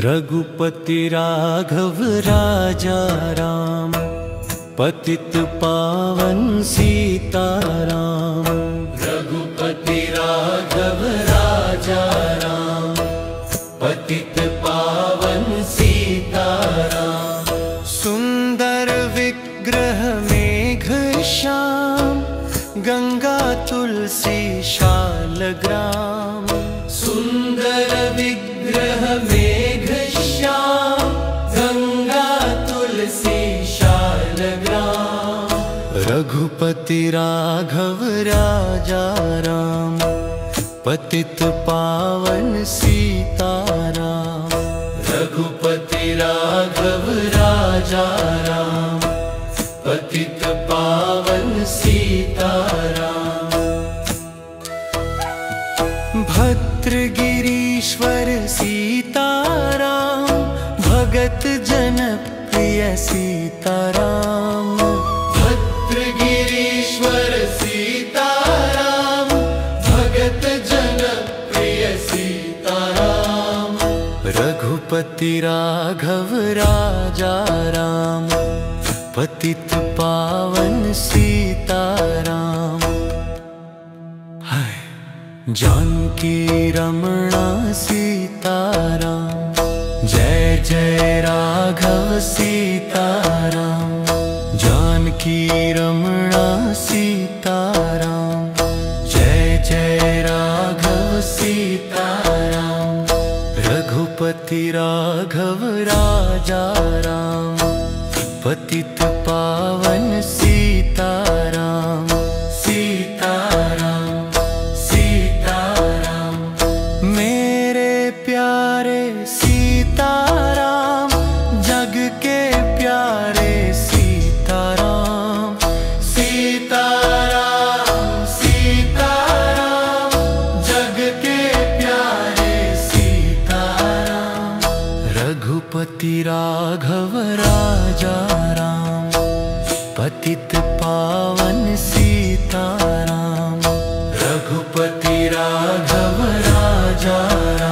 रघुपति राघव राजा राम, पतित पावन सीताराम। रघुपति राघव राजा राम, पतित पावन सीताराम। सुंदर विग्रह मेघ श्याम, गंगा तुलसी शालग्राम। सुंदर विग्रह मेघ श्याम, गंगा तुलसी शालग्राम। रघुपति राघव राजा राम, पतित पावन सीताराम। रघुपति राघव राजा राम, पतित पावन सीताराम। भद्रगिरीश्वर सीताराम, भगत जन प्रिय सीताराम। भद्रगिरीश्वर सीताराम, भगत जन प्रिय सीताराम। रघुपति राघव राजा राम, पतित पावन सीताराम। जानकी रमणा सीताराम, जय जय राघव सीताराम। जानकी रमणा सीताराम, जय जय राघव सीताराम। रघुपति राघव राजा राम, पतित पावन सीताराम। सीताराम सीताराम, मेरे प्यारे सीताराम, जग के प्यारे सीताराम। सीताराम सीताराम, जग के प्यारे सीताराम। रघुपति राघव राजा राम, पतित पावन सीताराम। रघुपति राघव राजा राम,